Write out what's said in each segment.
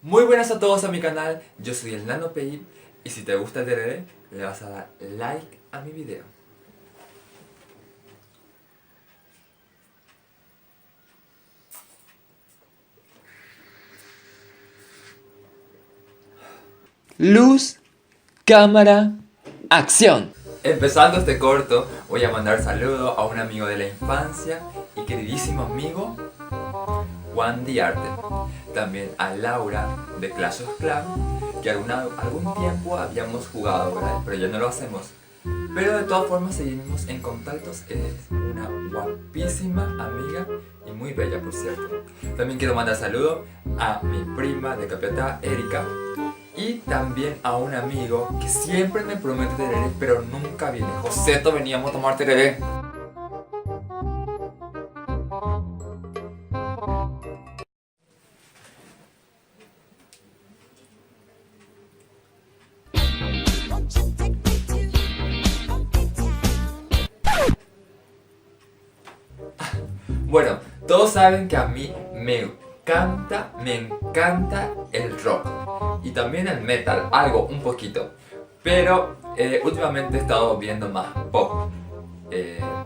Muy buenas a todos a mi canal, yo soy el NanoPay y si te gusta el DRD, le vas a dar like a mi video. Luz, cámara, acción. Empezando este corto, voy a mandar saludos a un amigo de la infancia y queridísimo amigo Juan Diarte. También a Laura de Clash of Clans, que algún tiempo habíamos jugado, ¿verdad? Pero ya no lo hacemos. Pero de todas formas seguimos en contactos. Es una guapísima amiga y muy bella, por cierto. También quiero mandar saludos a mi prima de Capiatá, Erika. Y también a un amigo que siempre me promete tereré, pero nunca viene. Joseto, veníamos a tomar tereré. Bueno, todos saben que a mí me encanta el rock y también el metal, algo, un poquito. Pero últimamente he estado viendo más pop,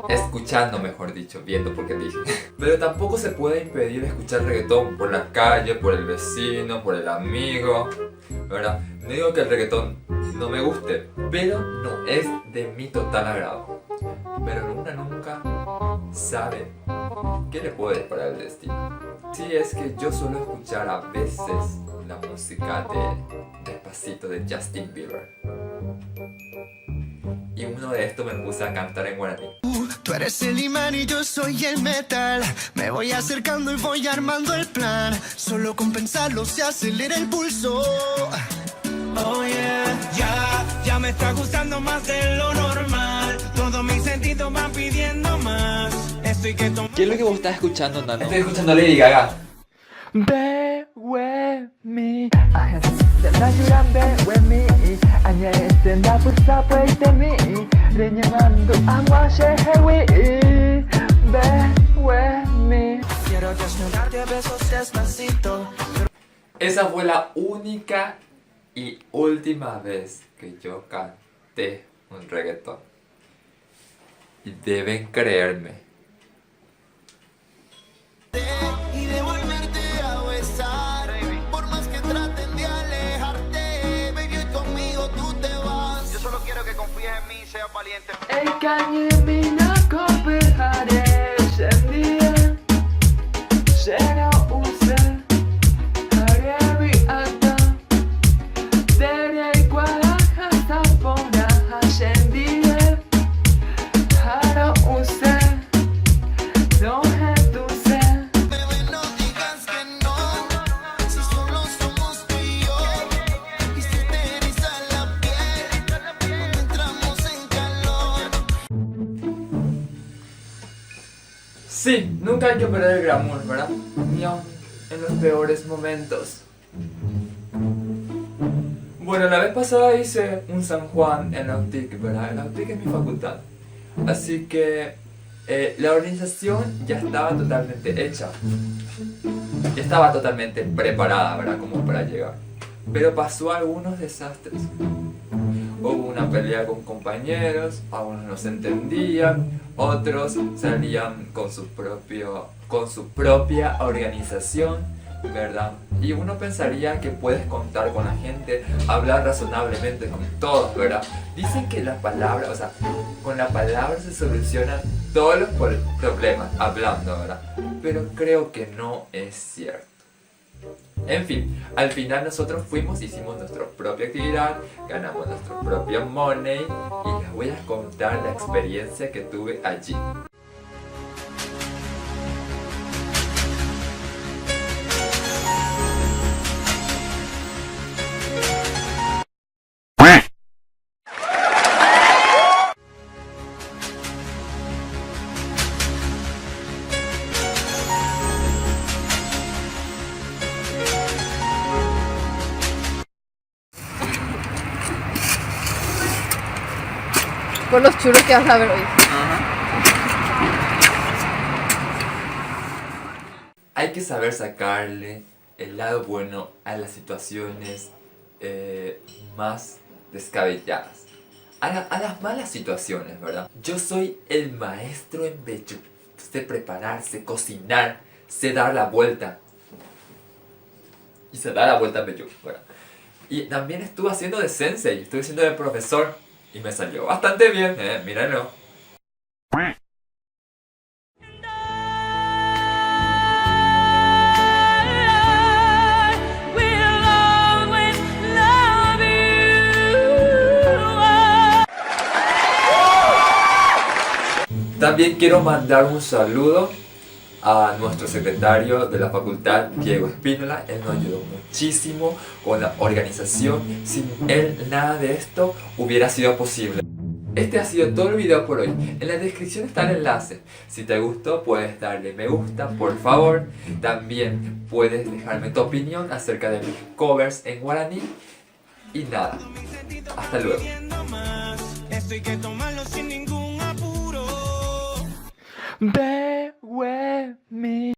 escuchando mejor dicho, viendo porque dije. Pero tampoco se puede impedir escuchar reggaetón por la calle, por el vecino, por el amigo, ¿verdad? No digo que el reggaetón no me guste, pero no es de mi total agrado. Pero uno nunca sabe qué le puede deparar el destino. Sí, es que yo suelo escuchar a veces la música de Despacito de Justin Bieber. Y uno de estos me puse a cantar en guaraní. Tú eres el imán y yo soy el metal. Me voy acercando y voy armando el plan. Solo con pensarlo se acelera el pulso. Oh yeah, ya me está gustando más de lo normal. Todos mis sentidos van pidiendo más. Estoy que ¿Qué es lo que vos estás escuchando, Nano? Estoy escuchando Lady Gaga. Be with me. 나주란 be with me. 아니야 나 부사 wait me. 레냐만도 아마 쉐헤위. Be with me. quiero desnudarte a besos despacito. Esa fue la única y última vez que yo canté un reggaetón. Y deben creerme. Y de volverte a besar. Por más que traten de alejarte, baby, hoy conmigo tú te vas. Yo solo quiero que confíes en mí y seas valiente. Elkanimina kopihare sendia. Seno use. Harevi ata. Dere iguala hasta pona hashendia. Haro use. No henduse. Bebé, no digas que no, si solo somos tú y yo. Y si te eriza la piel, cuando entramos en calor. Sí, nunca hay que perder el glamour, ¿verdad? Ni aun en los peores momentos. Bueno, la vez pasada hice un San Juan en la UTIC, ¿verdad? La UTIC es mi facultad. Así que la organización ya estaba totalmente hecha. Ya estaba totalmente preparada, ¿verdad? Como para llegar. Pero pasó algunos desastres. Hubo una pelea con compañeros, algunos no se entendían, otros salían con su propia organización, ¿verdad? Y uno pensaría que puedes contar con la gente, hablar razonablemente con todos, ¿verdad? Dicen que la palabra, o sea, con la palabra se solucionan todos los problemas, hablando, ¿verdad? Pero creo que no es cierto. En fin, al final nosotros hicimos nuestra propia actividad, ganamos nuestro propio money y les voy a contar la experiencia que tuve allí. Por los churros que vas a ver hoy. Hay que saber sacarle el lado bueno a las situaciones más descabelladas. A las malas situaciones, ¿verdad? Yo soy el maestro en bello. Sé preparar, sé cocinar, sé dar la vuelta. Y se da la vuelta en bello, ¿verdad? Y también estuve haciendo de sensei, estuve haciendo de profesor. Y me salió bastante bien, mírenlo. También quiero mandar un saludo a nuestro secretario de la facultad, Diego Espínola. Él nos ayudó muchísimo con la organización. Sin él nada de esto hubiera sido posible. Este ha sido todo el video por hoy. En la descripción está el enlace. Si te gustó puedes darle me gusta, por favor. También puedes dejarme tu opinión acerca de mis covers en guaraní. Y nada, hasta luego. Esto hay que tomarlo sin ningún apuro. Baby.